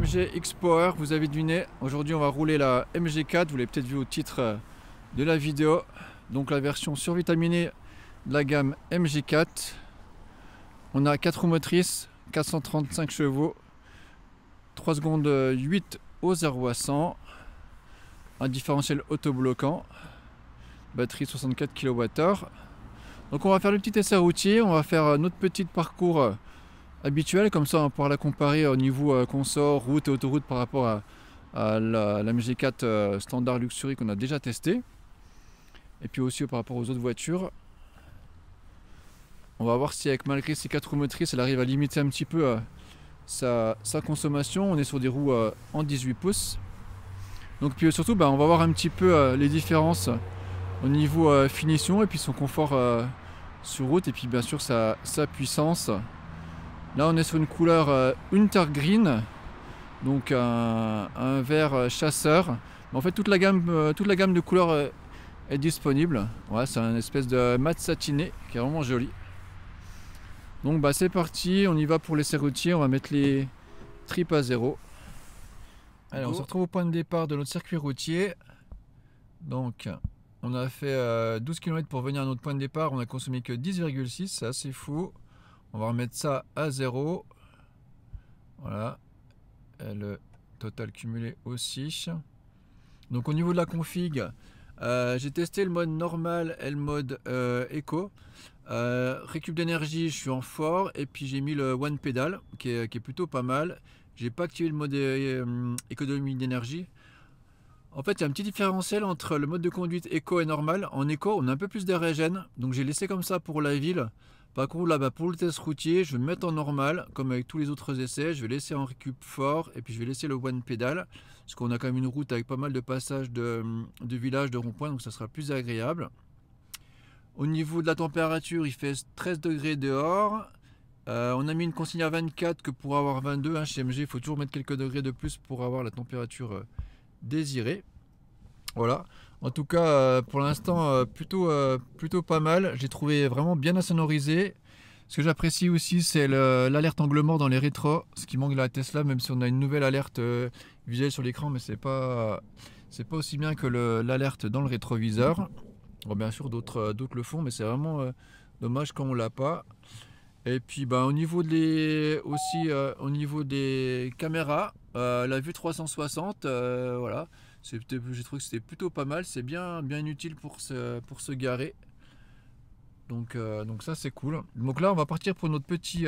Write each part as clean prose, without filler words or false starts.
MG X-Power, vous avez deviné. Aujourd'hui on va rouler la MG4, vous l'avez peut-être vu au titre de la vidéo. Donc la version survitaminée de la gamme MG4. On a 4 roues motrices, 435 chevaux, 3 secondes 8 au 0 à 100, un différentiel autobloquant, batterie 64 kWh. Donc on va faire le petit essai routier, on va faire notre petit parcours habituel, comme ça on va pouvoir la comparer au niveau consort, route et autoroute par rapport à la MG4 standard Luxury qu'on a déjà testé, et puis aussi par rapport aux autres voitures. On va voir si malgré ces 4 roues motrices elle arrive à limiter un petit peu sa consommation. On est sur des roues en 18 pouces. Donc puis surtout on va voir un petit peu les différences au niveau finition et puis son confort sur route, et puis bien sûr sa puissance. Là on est sur une couleur Untergreen, donc un vert chasseur. Mais en fait toute la gamme de couleurs est disponible. Ouais, c'est un espèce de mat satiné qui est vraiment joli. Donc c'est parti, on y va pour l'essai routier, on va mettre les tripes à 0. Allez, on se retrouve au point de départ de notre circuit routier. Donc on a fait 12 km pour venir à notre point de départ, on a consommé que 10,6, c'est assez fou. On va remettre ça à 0. Voilà. Et le total cumulé aussi. Donc au niveau de la config, j'ai testé le mode normal et le mode éco. Récup d'énergie, je suis en fort, et puis j'ai mis le one pedal qui est plutôt pas mal. J'ai pas activé le mode économie d'énergie. En fait, il y a un petit différentiel entre le mode de conduite éco et normal. En éco, on a un peu plus de régène, donc j'ai laissé comme ça pour la ville. Par contre, là, pour le test routier, je vais me mettre en normal, comme avec tous les autres essais. Je vais laisser en récup fort, et puis je vais laisser le one pedal, parce qu'on a quand même une route avec pas mal de passages de villages, de ronds-points, donc ça sera plus agréable. Au niveau de la température, il fait 13 degrés dehors. On a mis une consigne à 24 que pour avoir 22. Hein, chez MG, il faut toujours mettre quelques degrés de plus pour avoir la température désirée. Voilà. En tout cas, pour l'instant, plutôt pas mal. J'ai trouvé vraiment bien insonorisé. Ce que j'apprécie aussi, c'est l'alerte angle mort dans les rétros. Ce qui manque de la Tesla, même si on a une nouvelle alerte visuelle sur l'écran, mais c'est pas aussi bien que l'alerte dans le rétroviseur. Bon, bien sûr, d'autres le font, mais c'est vraiment dommage quand on l'a pas. Et puis au niveau au niveau des caméras, la vue 360, voilà, j'ai trouvé que c'était plutôt pas mal. C'est bien utile pour se garer. Donc ça c'est cool. Donc là on va partir pour notre petit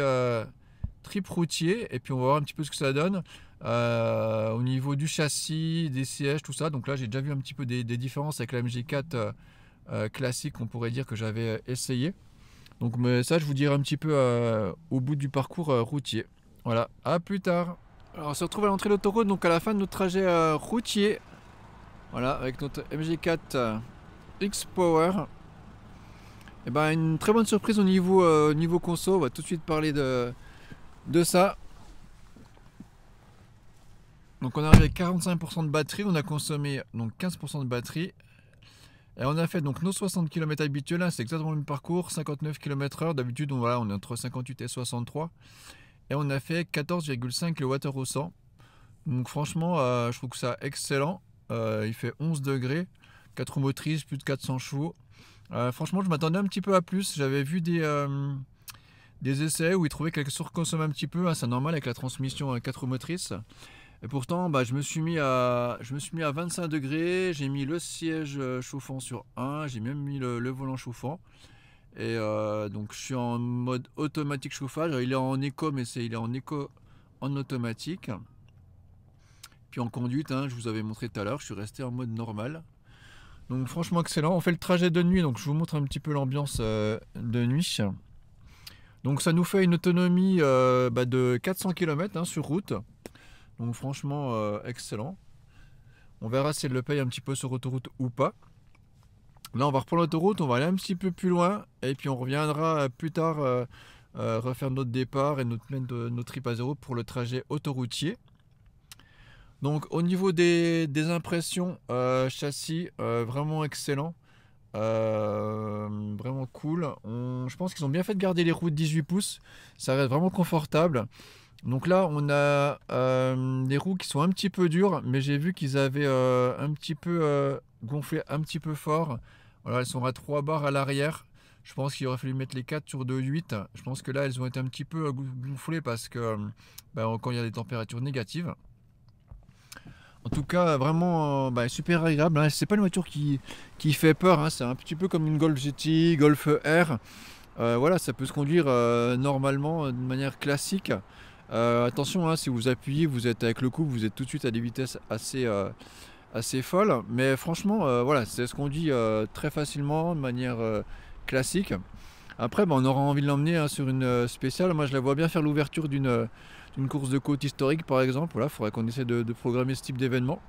trip routier, et puis on va voir un petit peu ce que ça donne au niveau du châssis, des sièges, tout ça. Donc là j'ai déjà vu un petit peu des différences avec la MG4 classique, on pourrait dire, que j'avais essayé. Donc mais ça je vous dirai un petit peu au bout du parcours routier. Voilà, à plus tard. Alors on se retrouve à l'entrée de l'autoroute, donc à la fin de notre trajet routier. Voilà, avec notre MG4 X-Power. Et une très bonne surprise au niveau conso. On va tout de suite parler de ça. Donc on arrive avec 45% de batterie, on a consommé donc 15% de batterie. Et on a fait donc nos 60 km habituels, c'est exactement le même parcours, 59 km/h. D'habitude on est entre 58 et 63. Et on a fait 14,5 kWh au 100. Donc franchement je trouve que ça excellent. Il fait 11 degrés, 4 roues motrices, plus de 400 chevaux. Franchement je m'attendais un petit peu à plus. J'avais vu des essais où ils trouvaient qu'elle surconsomme un petit peu, hein, c'est normal avec la transmission 4 roues motrices. Et pourtant je me suis mis à 25 degrés, j'ai mis le siège chauffant sur 1, j'ai même mis le volant chauffant. Et donc je suis en mode automatique chauffage. Il est en éco, mais il est en éco en automatique. Puis en conduite, hein, je vous avais montré tout à l'heure, je suis resté en mode normal. Donc franchement excellent. On fait le trajet de nuit, donc je vous montre un petit peu l'ambiance de nuit. Donc ça nous fait une autonomie de 400 km hein, sur route. Donc franchement excellent. On verra si elle le paye un petit peu sur autoroute ou pas. Là on va reprendre l'autoroute, on va aller un petit peu plus loin, et puis on reviendra plus tard refaire notre départ et notre trip à 0 pour le trajet autoroutier. Donc au niveau des impressions châssis, vraiment excellent. Vraiment cool. Je pense qu'ils ont bien fait de garder les roues de 18 pouces. Ça reste vraiment confortable. Donc là, on a des roues qui sont un petit peu dures, mais j'ai vu qu'ils avaient un petit peu gonflé un petit peu fort. Voilà, elles sont à 3 barres à l'arrière. Je pense qu'il aurait fallu mettre les 4 sur 2,8. Je pense que là, elles ont été un petit peu gonflées parce que quand il y a des températures négatives. En tout cas, vraiment super agréable, hein. C'est pas une voiture qui fait peur, hein. C'est un petit peu comme une Golf GTI, Golf R. Voilà, ça peut se conduire normalement de manière classique. Attention, hein, si vous appuyez, vous êtes avec le couple, vous êtes tout de suite à des vitesses assez folles. Mais franchement, voilà, ça se conduit très facilement, de manière classique. Après, on aura envie de l'emmener, hein, sur une spéciale. Moi, je la vois bien faire l'ouverture d'une course de côte historique, par exemple. Voilà, il faudrait qu'on essaie de programmer ce type d'événement.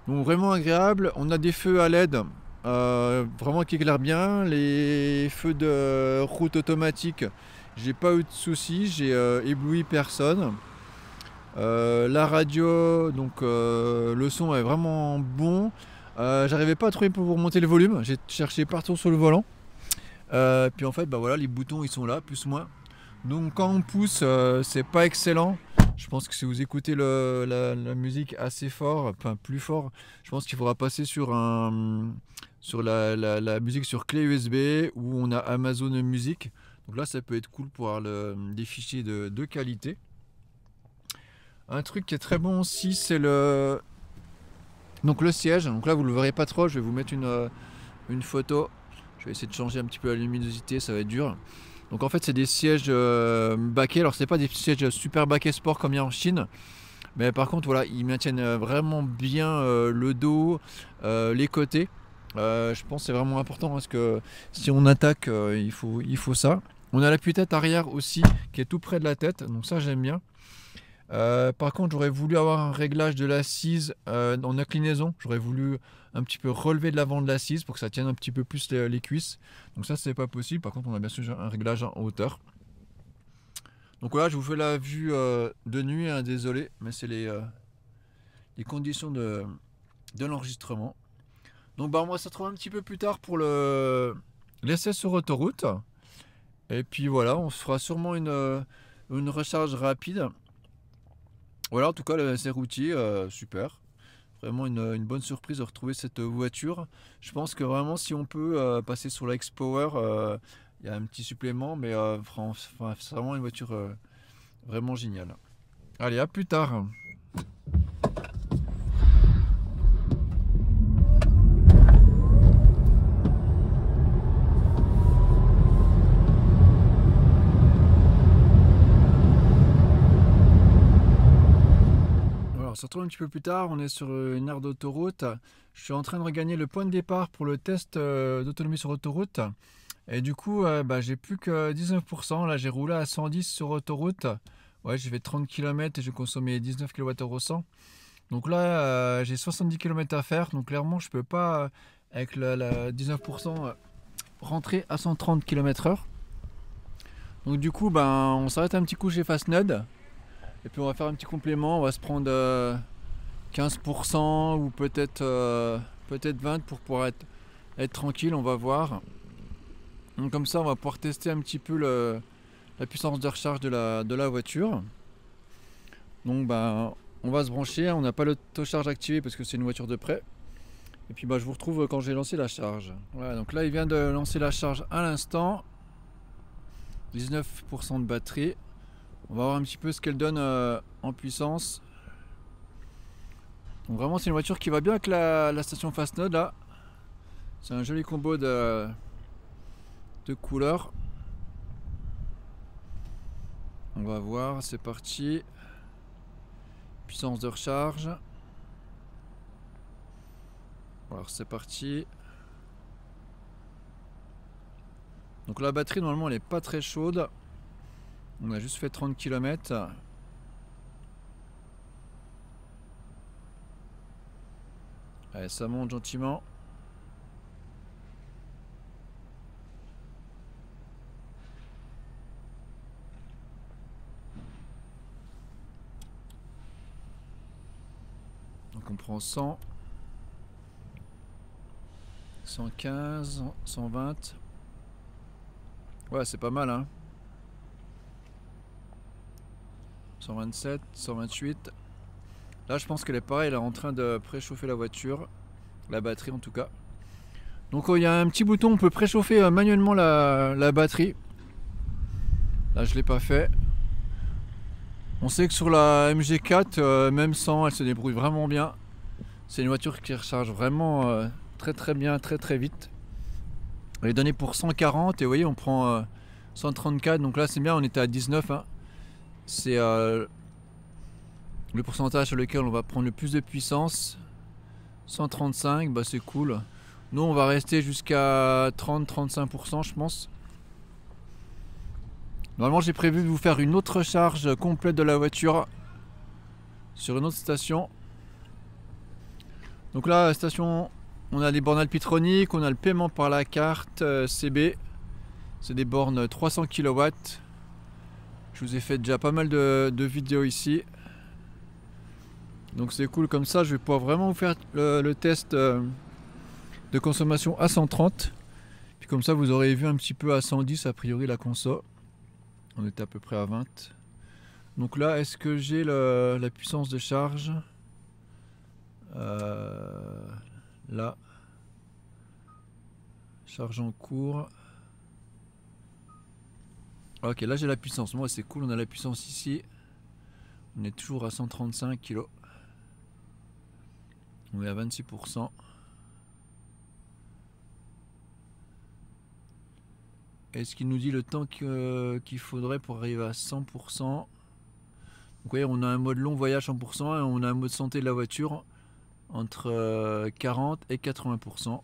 Donc vraiment agréable. On a des feux à LED, vraiment qui éclairent bien. Les feux de route automatique, j'ai pas eu de soucis, j'ai ébloui personne. La radio, donc le son est vraiment bon. J'arrivais pas à trouver pour monter le volume, j'ai cherché partout sur le volant. Puis en fait, voilà, les boutons ils sont là, plus ou moins. Donc quand on pousse, c'est pas excellent. Je pense que si vous écoutez la musique assez fort, enfin plus fort, je pense qu'il faudra passer sur la musique sur clé USB où on a Amazon Music. Donc là, ça peut être cool pour avoir des fichiers de qualité. Un truc qui est très bon aussi, c'est le siège. Donc là, vous le verrez pas trop. Je vais vous mettre une photo. Je vais essayer de changer un petit peu la luminosité, ça va être dur. Donc en fait, c'est des sièges baquets. Alors c'est pas des sièges super baquets sport comme il y a en Chine, mais par contre voilà, ils maintiennent vraiment bien le dos, les côtés. Je pense que c'est vraiment important parce que si on attaque, il faut ça. On a l'appui-tête arrière aussi qui est tout près de la tête, donc ça j'aime bien. Par contre, j'aurais voulu avoir un réglage de l'assise en inclinaison. J'aurais voulu un petit peu relever de l'avant de l'assise pour que ça tienne un petit peu plus les cuisses. Donc ça, c'est pas possible. Par contre, on a bien sûr un réglage en hauteur. Donc voilà, je vous fais la vue de nuit, hein, désolé, mais c'est les conditions de l'enregistrement. Donc on va se retrouver un petit peu plus tard pour l'essai sur autoroute. Et puis voilà, on se fera sûrement une recharge rapide. Voilà, en tout cas, le essai routier, super. Vraiment une bonne surprise de retrouver cette voiture. Je pense que vraiment, si on peut passer sur la X-Power, il y a un petit supplément, mais c'est vraiment une voiture vraiment géniale. Allez, à plus tard. On se retrouve un petit peu plus tard, on est sur une aire d'autoroute. Je suis en train de regagner le point de départ pour le test d'autonomie sur autoroute. Et du coup, j'ai plus que 19%. Là, j'ai roulé à 110 sur autoroute. Ouais, j'ai fait 30 km et j'ai consommé 19 kWh au 100. Donc là, j'ai 70 km à faire. Donc clairement, je peux pas, avec la 19%, rentrer à 130 km/h. Donc du coup, on s'arrête un petit coup chez Fastned. Et puis on va faire un petit complément, on va se prendre 15% ou peut-être 20% pour pouvoir être tranquille, on va voir. Donc comme ça on va pouvoir tester un petit peu la puissance de recharge de la voiture. Donc on va se brancher, on n'a pas l'autocharge activé parce que c'est une voiture de prêt. Et puis je vous retrouve quand j'ai lancé la charge. Voilà, donc là il vient de lancer la charge à l'instant. 19% de batterie. On va voir un petit peu ce qu'elle donne en puissance. Donc vraiment c'est une voiture qui va bien avec la station Fastned là. C'est un joli combo de couleurs. On va voir, c'est parti. Puissance de recharge. Alors c'est parti. Donc la batterie normalement elle est pas très chaude. On a juste fait 30 km. Allez, ça monte gentiment. Donc on prend 100, 115, 120. Ouais, c'est pas mal, hein. 127, 128. Là je pense qu'elle est pareil, elle est en train de préchauffer la voiture, la batterie en tout cas. Donc il y a un petit bouton, on peut préchauffer manuellement la batterie. Là je l'ai pas fait. On sait que sur la MG4, même sans, elle se débrouille vraiment bien. C'est une voiture qui recharge vraiment très bien, très vite. Elle est donnée pour 140 et vous voyez on prend 134, donc là c'est bien, on était à 19 hein. C'est le pourcentage sur lequel on va prendre le plus de puissance. 135, bah c'est cool. Nous on va rester jusqu'à 30-35% je pense. Normalement j'ai prévu de vous faire une autre charge complète de la voiture sur une autre station. Donc là, la station, on a des bornes alpitroniques, on a le paiement par la carte CB. C'est des bornes 300 kW. Je vous ai fait déjà pas mal de vidéos ici. Donc c'est cool comme ça, je vais pouvoir vraiment vous faire le test de consommation à 130. Puis comme ça vous aurez vu un petit peu à 110 a priori la conso. On était à peu près à 20. Donc là, est-ce que j'ai la puissance de charge? Là, charge en cours. Ok, là j'ai la puissance. Moi c'est cool, on a la puissance ici. On est toujours à 135 kg. On est à 26%. Est-ce qu'il nous dit le temps qu'il faudrait pour arriver à 100%? Donc vous voyez, on a un mode long voyage 100% et on a un mode santé de la voiture entre 40 et 80%.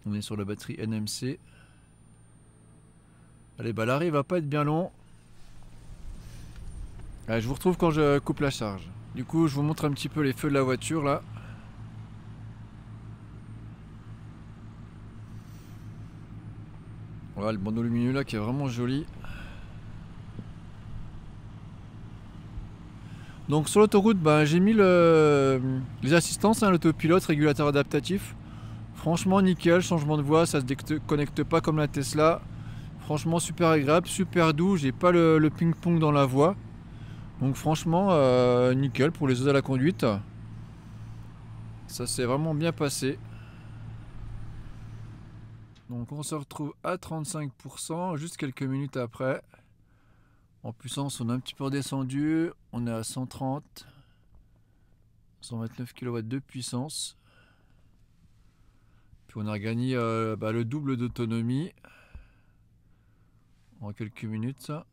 On est sur la batterie NMC. Allez, bah l'arrêt va pas être bien long. Allez, je vous retrouve quand je coupe la charge. Du coup, je vous montre un petit peu les feux de la voiture là. Voilà le bandeau lumineux là qui est vraiment joli. Donc sur l'autoroute, bah, j'ai mis les assistances, hein, l'autopilote, régulateur adaptatif. Franchement nickel, changement de voie, ça se déconnecte pas comme la Tesla. Franchement super agréable, super doux, j'ai pas le ping-pong dans la voie. Donc franchement nickel pour les aides à la conduite. Ça s'est vraiment bien passé. Donc on se retrouve à 35%, juste quelques minutes après. En puissance on a un petit peu redescendu, on est à 130. 129 kW de puissance. Puis on a gagné le double d'autonomie en quelques minutes. Ça.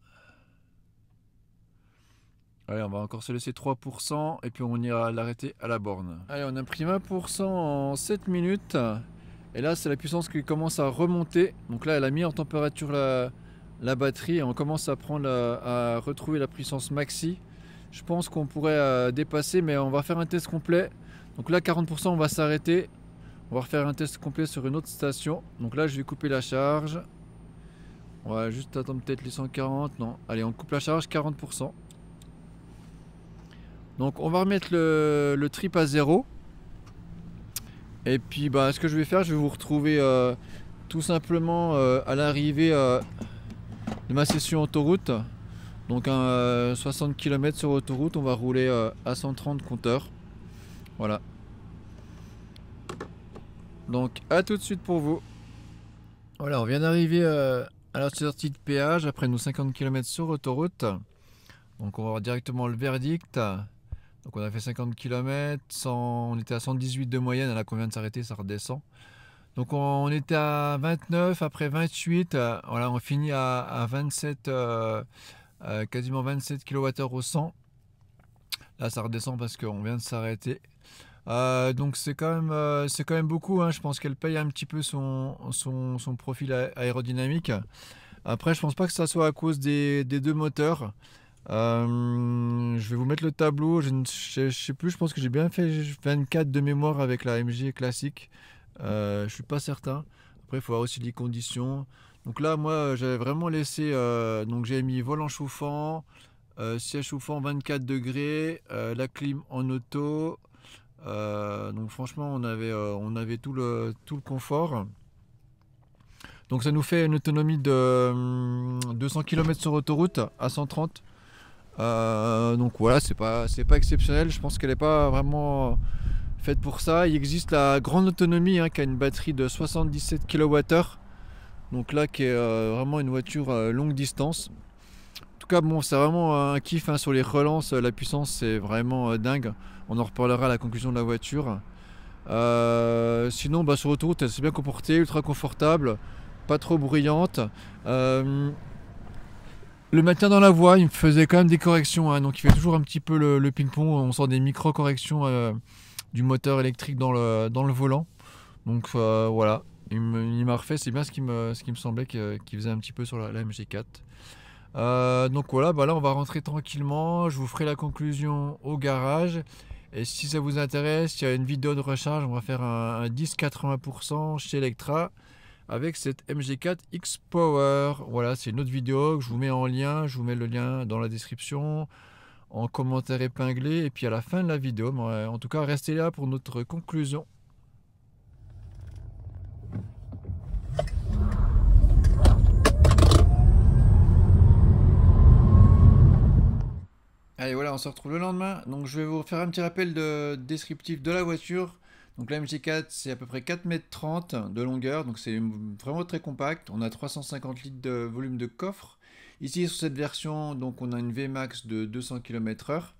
Allez, on va encore se laisser 3% et puis on ira l'arrêter à la borne. Allez, on a pris 20% en 7 minutes. Et là, c'est la puissance qui commence à remonter. Donc là, elle a mis en température la batterie et on commence à à retrouver la puissance maxi. Je pense qu'on pourrait dépasser, mais on va faire un test complet. Donc là, 40%, on va s'arrêter. On va refaire un test complet sur une autre station. Donc là, je vais couper la charge. On va juste attendre peut-être les 140. Non, allez, on coupe la charge, 40%. Donc on va remettre le trip à 0. Et puis bah, ce que je vais faire, je vais vous retrouver tout simplement à l'arrivée de ma session autoroute. Donc 60 km sur autoroute, on va rouler à 130 compteurs. Voilà. Donc à tout de suite pour vous. Voilà, on vient d'arriver à la sortie de péage après nos 50 km sur autoroute. Donc on va voir directement le verdict. Donc on a fait 50 km, on était à 118 de moyenne, là qu'on vient de s'arrêter, ça redescend. Donc on était à 29, après 28, voilà, on finit à 27, quasiment 27 kWh au 100. Là ça redescend parce qu'on vient de s'arrêter. Donc c'est quand même beaucoup, hein. Je pense qu'elle paye un petit peu son profil aérodynamique. Après je pense pas que ça soit à cause des deux moteurs. Je vais vous mettre le tableau, je sais plus, je pense que j'ai bien fait 24 de mémoire avec la MG classique. Je suis pas certain. Après il faut voir aussi les conditions. Donc là moi j'avais vraiment laissé, donc j'ai mis volant chauffant, siège chauffant 24 degrés, la clim en auto. Donc franchement on avait tout le confort. Donc ça nous fait une autonomie de 200 km sur autoroute à 130. Donc voilà, c'est pas exceptionnel. Je pense qu'elle n'est pas vraiment faite pour ça. Il existe la grande autonomie qui a une batterie de 77 kWh. Donc là, qui est vraiment une voiture longue distance. En tout cas, bon, c'est vraiment un kiff sur les relances. La puissance, c'est vraiment dingue. On en reparlera à la conclusion de la voiture. Sinon, sur autoroute, elle s'est bien comportée, ultra confortable, pas trop bruyante. Le maintien dans la voie, il me faisait quand même des corrections, donc il fait toujours un petit peu le ping-pong. On sent des micro-corrections du moteur électrique dans le volant. Donc voilà, il m'a refait, c'est bien ce qui me semblait qu'il faisait un petit peu sur la MG4. Donc voilà, là on va rentrer tranquillement, je vous ferai la conclusion au garage. Et si ça vous intéresse, il y a une vidéo de recharge, on va faire un 10-80% chez Electra avec cette MG4 X-Power. Voilà, c'est une autre vidéo que je vous mets en lien, je vous mets le lien dans la description, en commentaire épinglé, et puis à la fin de la vidéo. Mais en tout cas, restez là pour notre conclusion. Allez, voilà, on se retrouve le lendemain. Donc je vais vous faire un petit rappel descriptif de la voiture. Donc la MG4, c'est à peu près 4,30 m de longueur, donc c'est vraiment très compact. On a 350 litres de volume de coffre. Ici sur cette version, donc on a une Vmax de 200 km/h.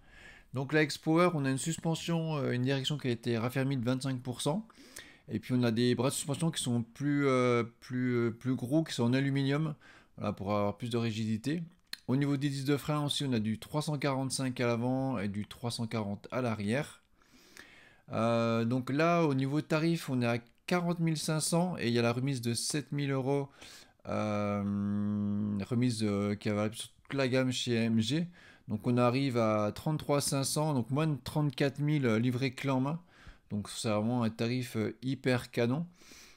Donc la X-Power, on a une suspension, une direction qui a été raffermie de 25%. Et puis on a des bras de suspension qui sont plus gros, qui sont en aluminium, voilà, pour avoir plus de rigidité. Au niveau des disques de frein aussi, on a du 345 à l'avant et du 340 à l'arrière. Donc là, au niveau tarif, on est à 40 500 et il y a la remise de 7 000 euros, remise qui est valable sur toute la gamme chez AMG. Donc on arrive à 33 500, donc moins de 34 000 livrés clé en main. Donc c'est vraiment un tarif hyper canon.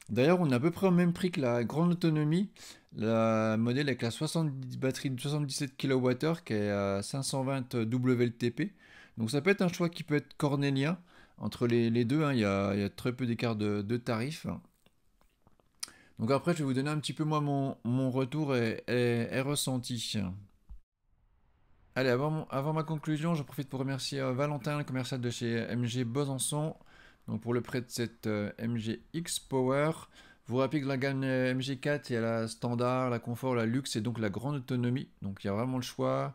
D'ailleurs, on est à peu près au même prix que la grande autonomie, la modèle avec la batterie de 77 kWh qui est à 520 WLTP. Donc ça peut être un choix qui peut être cornélien entre les deux, il y a très peu d'écart de tarifs. Donc après, je vais vous donner un petit peu moi mon retour et ressenti. Allez, avant ma conclusion, je profite pour remercier Valentin, le commercial de chez MG Besançon, donc pour le prêt de cette MG X Power. Vous rappelez que dans la gamme MG4, il y a la standard, la confort, la luxe et donc la grande autonomie. Donc il y a vraiment le choix.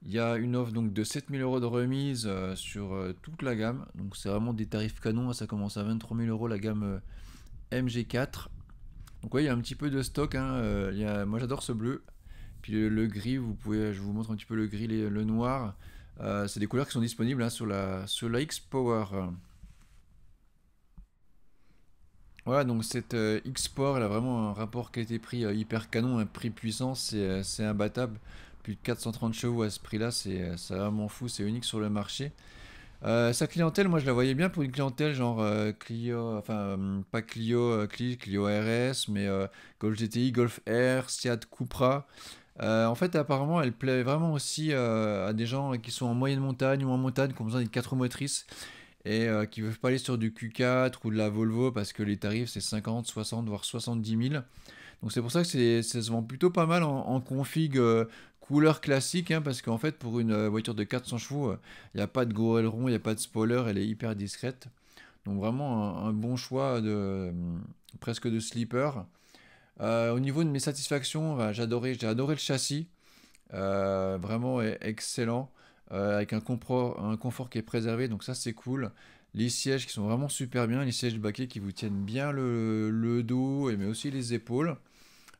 Il y a une offre donc de 7 000 euros de remise sur toute la gamme. Donc c'est vraiment des tarifs canons. Ça commence à 23 000 euros la gamme MG4. Donc oui, il y a un petit peu de stock. Moi j'adore ce bleu. Puis le gris, je vous montre un petit peu le gris, le noir. C'est des couleurs qui sont disponibles sur la X-Power. Voilà, donc cette X-Sport, elle a vraiment un rapport qualité-prix hyper canon, un prix puissance, c'est imbattable. Plus de 430 chevaux à ce prix-là, c'est vraiment fou, c'est unique sur le marché. Sa clientèle, moi je la voyais bien pour une clientèle genre Clio, enfin pas Clio, Clio RS, mais Golf GTI, Golf R, Seat Cupra. En fait, apparemment, elle plaît vraiment aussi à des gens qui sont en moyenne montagne ou en montagne, qui ont besoin d'une 4 roues motrices et qui ne veulent pas aller sur du Q4 ou de la Volvo parce que les tarifs c'est 50, 60, voire 70 000. Donc c'est pour ça que ça se vend plutôt pas mal en config couleur classique, parce qu'en fait pour une voiture de 400 chevaux, il n'y a pas de gros aileron, il n'y a pas de spoiler, elle est hyper discrète. Donc vraiment un bon choix presque de sleeper. Au niveau de mes satisfactions, j'ai adoré le châssis, vraiment excellent, avec un confort qui est préservé, donc ça c'est cool. Les sièges qui sont vraiment super bien, les sièges baquets qui vous tiennent bien le dos, mais aussi les épaules.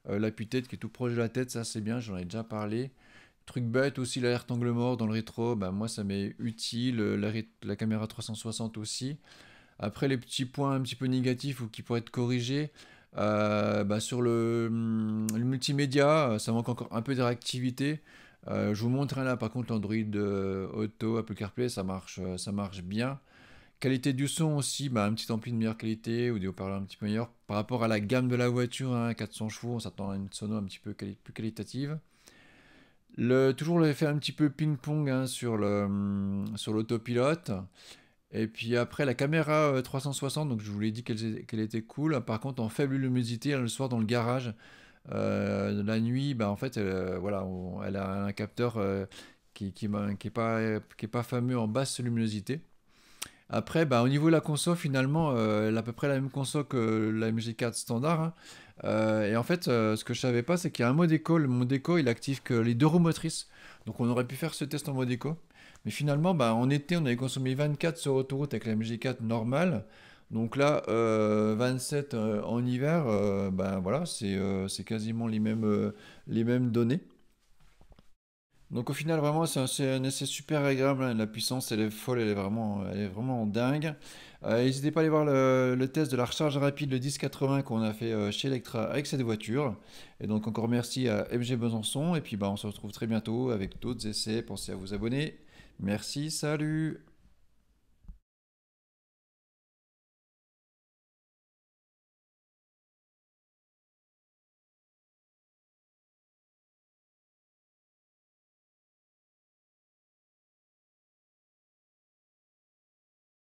L'appui-tête qui est tout proche de la tête, ça c'est bien, j'en ai déjà parlé. Truc bête aussi, l'alerte angle mort dans le rétro, moi ça m'est utile, la caméra 360 aussi. Après les petits points un petit peu négatifs ou qui pourraient être corrigés, sur le multimédia, ça manque encore un peu de réactivité. Je vous montre là, par contre l'Android Auto, Apple CarPlay, ça marche bien. Qualité du son aussi, un petit ampli de meilleure qualité ou des haut-parleurs un petit peu meilleurs. Par rapport à la gamme de la voiture, 400 chevaux, on s'attend à une sono un petit peu plus qualitative. Toujours l'effet un petit peu ping-pong sur l'autopilote. Et puis après, la caméra 360, donc je vous l'ai dit qu'elle était cool. Par contre, en faible luminosité, le soir dans le garage, la nuit, en fait, elle a un capteur qui est pas fameux en basse luminosité. Après, bah, au niveau de la console, finalement, elle a à peu près la même console que la MG4 standard, hein. Et en fait, ce que je savais pas, c'est qu'il y a un mode éco. Le mode éco, il active que les deux roues motrices. Donc on aurait pu faire ce test en mode éco. Mais finalement, bah, en été, on avait consommé 24 sur autoroute avec la MG4 normale. Donc là, 27 en hiver, bah, voilà, c'est quasiment les mêmes données. Donc au final, vraiment, c'est un essai super agréable, hein. La puissance, elle est folle, elle est vraiment dingue. N'hésitez pas à aller voir le test de la recharge rapide, le 1080 qu'on a fait chez Electra avec cette voiture. Et donc encore merci à MG Besançon. Et puis bah, on se retrouve très bientôt avec d'autres essais. Pensez à vous abonner. Merci, salut!